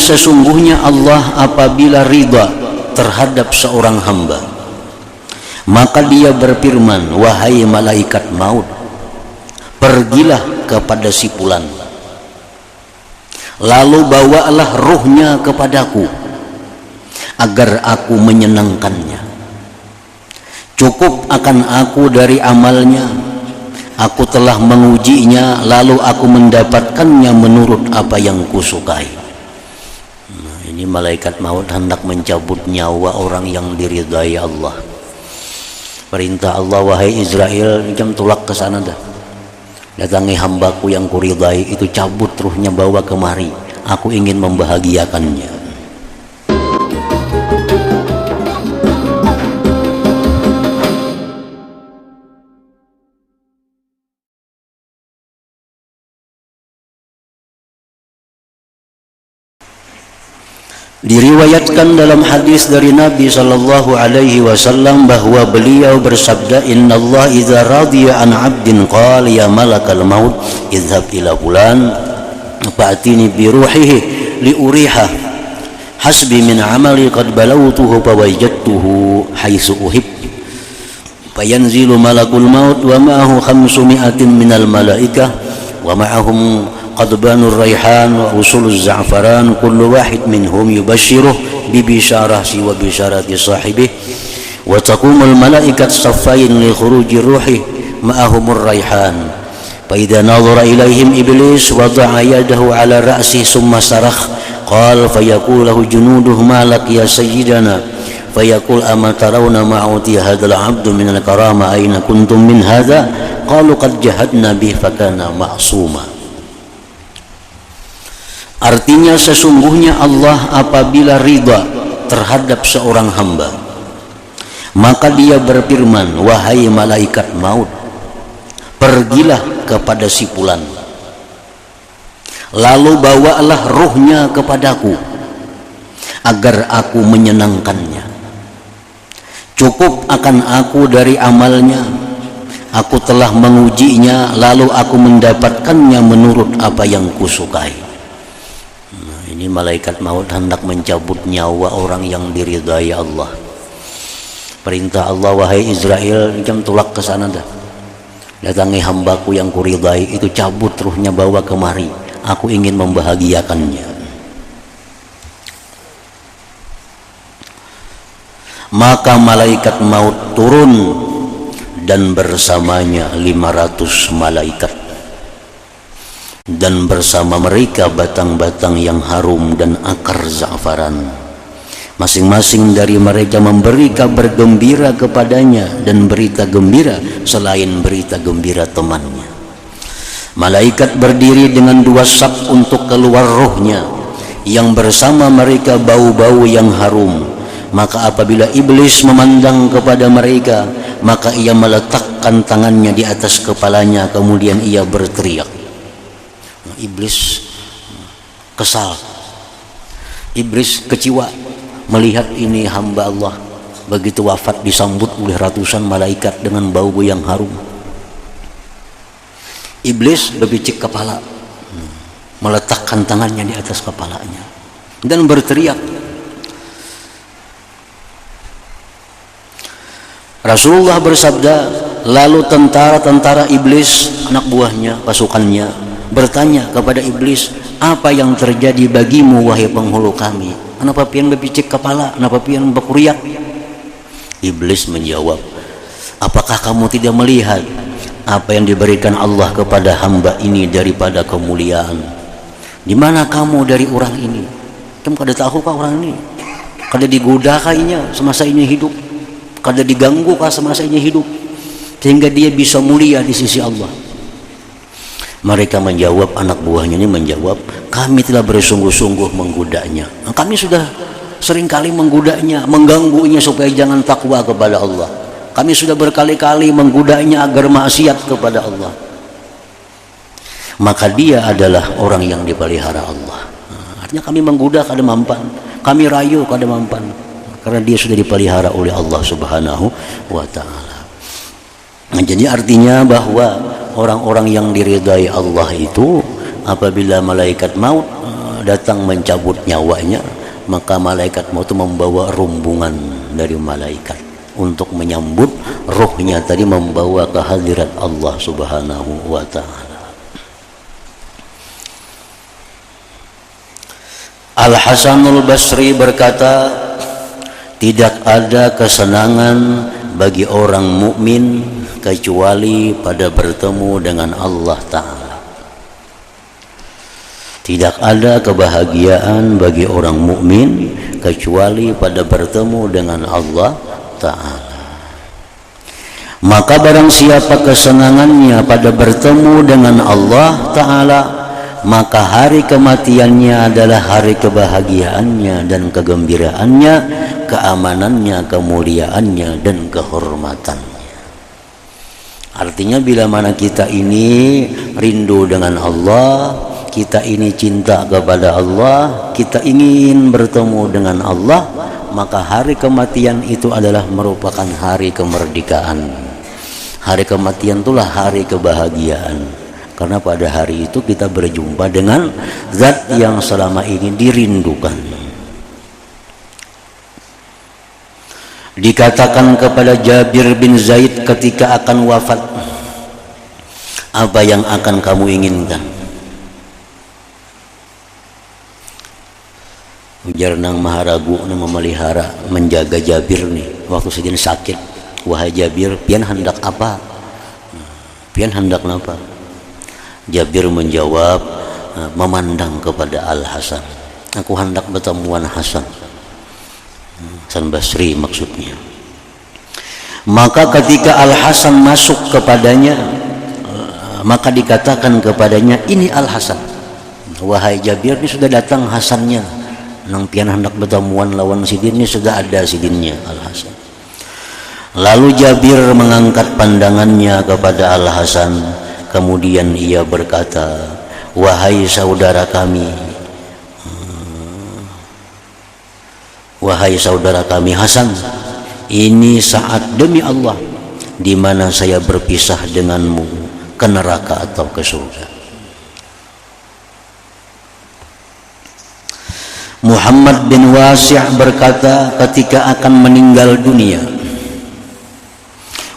sesungguhnya Allah apabila ridha terhadap seorang hamba, maka dia berfirman, wahai malaikat maut, pergilah kepada si fulan, lalu bawalah ruhnya kepadaku agar aku menyenangkannya. Cukup akan aku dari amalnya, aku telah mengujinya, lalu aku mendapatkannya menurut apa yang kusukai. Nah, ini malaikat maut hendak mencabut nyawa orang yang diridai Allah. Perintah Allah, wahai Israel, jam tulak ke sana dah, datangi hambaku yang kuridai itu, cabut ruhnya, bawa kemari, aku ingin membahagiakannya. Diriwayatkan dalam hadis dari Nabi sallallahu alaihi wasallam bahwa beliau bersabda, innallaha idza radiya an 'abdin qala ya malakal maut idhhab ila fulan fa'tini bi ruhihi li uriha hasbi min 'amali qad balawtuhu fa wajadtuhu haitsu uhib. Fayanzilu malakul maut wa ma'ahu 500 minal malaikah wa ma'ahum qadbanur raihan wa usuluz za'faran, kullu wahid minhum yubashshiruh bi bisyarati wa bisyarati sahibih, wa taqumul malaikat saffain li khuruji ruhi ma'ahumur raihan. Fa idza nadhara ilaihim iblis wada'a yadahu ala ra'si summa sarakh qala fayaqulu lahu junuduhu ma lak ya sayyidana fayaqul ama tarawna ma utiya hadzal 'abdu min al-karama aina kuntum min hadza qalu qad jahadna bih fakana ma'suma. Artinya sesungguhnya Allah apabila ridha terhadap seorang hamba, maka dia berfirman, wahai malaikat maut, pergilah kepada si fulan, lalu bawalah ruhnya kepadaku agar aku menyenangkannya. Cukup akan aku dari amalnya, aku telah mengujinya, lalu aku mendapatkannya menurut apa yang kusukai. Ini malaikat maut hendak mencabut nyawa orang yang diridai Allah. Perintah Allah, wahai Israel, jam tulak ke sana dah, datangi hambaku yang kuridai itu, cabut ruhnya, bawa kemari, aku ingin membahagiakannya. Maka malaikat maut turun dan bersamanya 500 malaikat, dan bersama mereka batang-batang yang harum dan akar za'faran. Masing-masing dari mereka memberi kabar gembira kepadanya dan berita gembira selain berita gembira temannya. Malaikat berdiri dengan 2 saf untuk keluar rohnya, yang bersama mereka bau-bau yang harum. Maka apabila iblis memandang kepada mereka, maka ia meletakkan tangannya di atas kepalanya, kemudian ia berteriak. Iblis kesal, iblis kecewa melihat ini hamba Allah begitu wafat disambut oleh ratusan malaikat dengan bau yang harum. Iblis bebicik kepala, meletakkan tangannya di atas kepalanya dan berteriak. Rasulullah bersabda, lalu tentara-tentara iblis, anak buahnya, pasukannya, bertanya kepada iblis, apa yang terjadi bagimu wahai penghulu kami? Kenapa pian bebicik kepala? Kenapa pian berkuriak? Iblis menjawab, apakah kamu tidak melihat apa yang diberikan Allah kepada hamba ini daripada kemuliaan? Di mana kamu dari orang ini? Kamu kada tahu kah orang ini? Kada digoda kayaknya semasa ini hidup? Kada diganggu kah semasa ini hidup? Sehingga dia bisa mulia di sisi Allah. Mereka menjawab, anak buahnya ini menjawab, kami telah bersungguh-sungguh menggodanya. Kami sudah seringkali menggodanya, mengganggunya supaya jangan takwa kepada Allah. Kami sudah berkali-kali menggodanya agar maksiat kepada Allah. Maka dia adalah orang yang dipelihara Allah. Artinya kami menggoda kada mampan, kami rayu kada mampan, karena dia sudah dipelihara oleh Allah Subhanahu wa ta'ala. Nah, jadi artinya bahwa orang-orang yang diridai Allah itu apabila malaikat maut datang mencabut nyawanya, maka malaikat maut membawa rombongan dari malaikat untuk menyambut rohnya tadi, membawa ke hadirat Allah Subhanahu wa ta'ala. Al-Hasanul Basri berkata, tidak ada kesenangan bagi orang mukmin kecuali pada bertemu dengan Allah Ta'ala. Tidak ada kebahagiaan bagi orang mukmin kecuali pada bertemu dengan Allah Ta'ala. Maka barang siapa kesenangannya pada bertemu dengan Allah Ta'ala, maka hari kematiannya adalah hari kebahagiaannya dan kegembiraannya, keamanannya, kemuliaannya, dan kehormatannya. Artinya bila mana kita ini rindu dengan Allah, kita ini cinta kepada Allah, kita ingin bertemu dengan Allah, maka hari kematian itu adalah merupakan hari kemerdekaan. Hari kematian itulah hari kebahagiaan. Karena pada hari itu kita berjumpa dengan zat yang selama ini dirindukan. Dikatakan kepada Jabir bin Zaid ketika akan wafat, apa yang akan kamu inginkan? Ujar nang maharagu nang memelihara menjaga Jabir nih waktu sedang sakit. Wahai Jabir, pian hendak apa? Pian hendak apa? Jabir menjawab, memandang kepada Al-Hasan. Aku hendak bertemuan Hasan. Hasan Basri maksudnya. Maka ketika Al-Hasan masuk kepadanya, maka dikatakan kepadanya, ini Al-Hasan. Wahai Jabir, ini sudah datang Hasannya. Nang pian hendak bertemuan lawan sidin, ini sudah ada sidinnya Al-Hasan. Lalu Jabir mengangkat pandangannya kepada Al-Hasan. Kemudian ia berkata, wahai saudara kami, wahai saudara kami Hasan, ini saat demi Allah di mana saya berpisah denganmu ke neraka atau ke surga. Muhammad bin Wasi' berkata ketika akan meninggal dunia,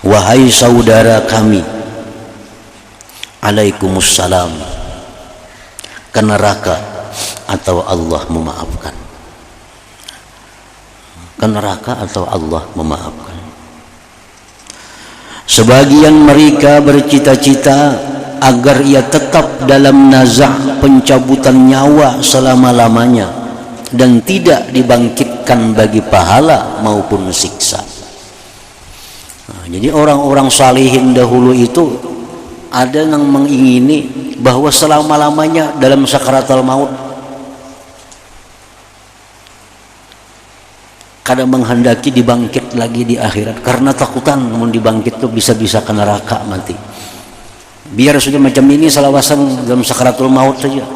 wahai saudara kami, Alaikumussalam, ke neraka atau Allah memaafkan. Ke neraka atau Allah memaafkan. Sebagian mereka bercita-cita agar ia tetap dalam nazak pencabutan nyawa selama-lamanya dan tidak dibangkitkan bagi pahala maupun siksa. Nah, jadi orang-orang salihin dahulu itu ada yang mengingini bahwa selama-lamanya dalam sakaratul maut, kadang menghendaki dibangkit lagi di akhirat karena takutan mau dibangkit tuh bisa-bisa ke neraka mati. Biar sudah macam ini salawasan dalam sakaratul maut saja.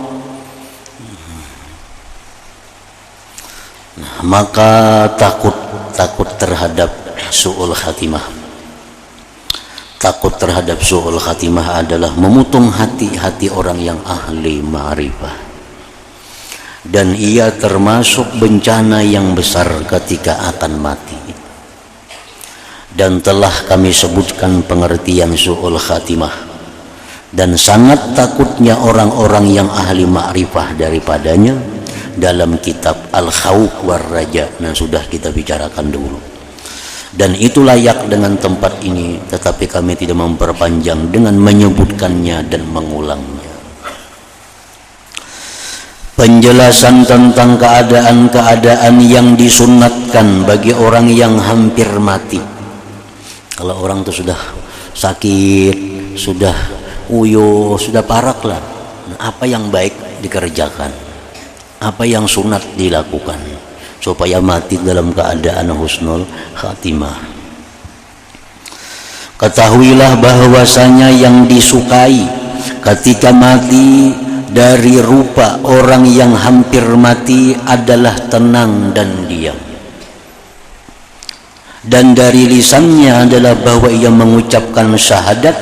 Nah, maka takut terhadap su'ul khatimah. Takut terhadap su'ul khatimah adalah memutung hati-hati orang yang ahli ma'rifah. Dan ia termasuk bencana yang besar ketika akan mati. Dan telah kami sebutkan pengertian su'ul khatimah. Dan sangat takutnya orang-orang yang ahli ma'rifah daripadanya dalam kitab Al-Khawf war Raja yang sudah kita bicarakan dulu. Dan itu layak dengan tempat ini, tetapi kami tidak memperpanjang dengan menyebutkannya dan mengulangnya. Penjelasan tentang keadaan-keadaan yang disunatkan bagi orang yang hampir mati. Kalau orang itu sudah sakit, sudah uyuh, sudah parak lah, apa yang baik dikerjakan, apa yang sunat dilakukan supaya mati dalam keadaan husnul khatimah. Ketahuilah bahwasanya yang disukai ketika mati dari rupa orang yang hampir mati adalah tenang dan diam. Dan dari lisannya adalah bahwa ia mengucapkan syahadat,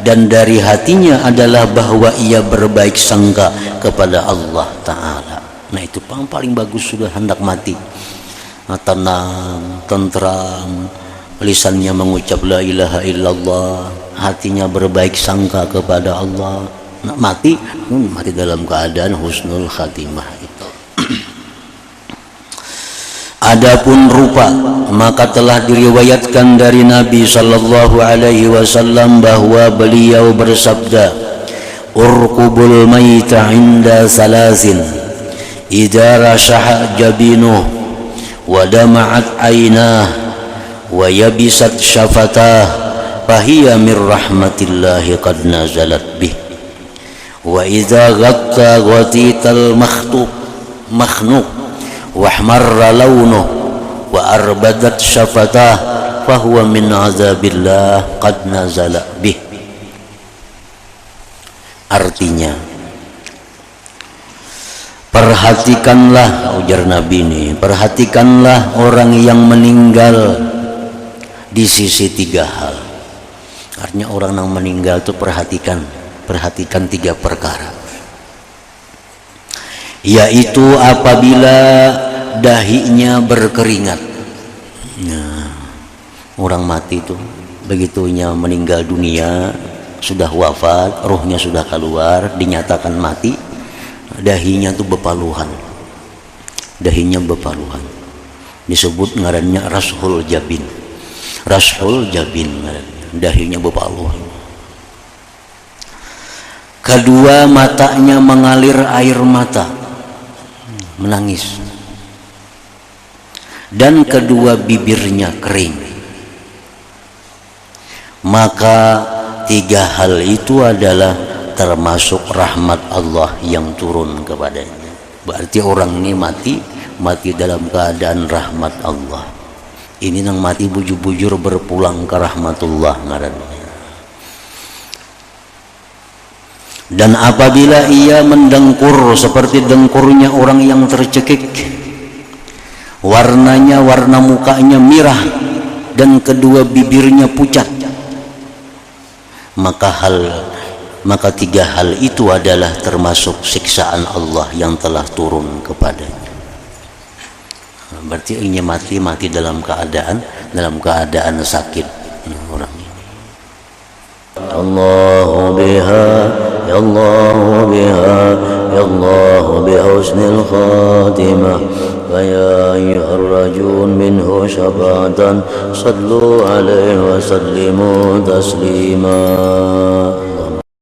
dan dari hatinya adalah bahwa ia berbaik sangka kepada Allah Ta'ala. Nah itu paling bagus sudah hendak mati. Nah, tenang, tentram, lisannya mengucap la ilaha illallah, hatinya berbaik sangka kepada Allah. Nah, mati dalam keadaan husnul khatimah itu. Adapun rupa, maka telah diriwayatkan dari Nabi sallallahu alaihi wasallam bahwa beliau bersabda, urqubul maita inda salasin idza rashaha jabinuh wa dama'at aynah wa yabisat syafatah fahiya mir rahmatillahi qad nazalat bih wa idza ghatta ghatital makhnuq wa ahmarra launuh wa arbadat syafatah fahuwa min azabillah qad nazala bih. Artinya, perhatikanlah, ujar Nabi ini, perhatikanlah orang yang meninggal di sisi tiga hal. Artinya orang yang meninggal itu perhatikan tiga perkara, yaitu apabila dahinya berkeringat. Nah, orang mati itu begitunya meninggal dunia, sudah wafat, ruhnya sudah keluar, dinyatakan mati, dahinya tuh bepaluhan, disebut ngarannya rashul jabin ngarannya, dahinya bepaluhan. Kedua, matanya mengalir air mata, menangis, dan kedua bibirnya kering. Maka tiga hal itu adalah termasuk rahmat Allah yang turun kepadanya. Berarti orang ini mati dalam keadaan rahmat Allah. Ini nang mati bujur-bujur berpulang ke rahmatullah ngarannya. Dan apabila ia mendengkur seperti dengkurnya orang yang tercekik, warnanya, warna mukanya merah, dan kedua bibirnya pucat, maka tiga hal itu adalah termasuk siksaan Allah yang telah turun kepadanya. Berarti ini mati dalam keadaan sakit orang ini. Allahu biha ya Allah biha ya Allah bi husnil khatimah wa ya ayyuhar rajun minhu syafa'atan sallu alaihi wa sallimu taslima.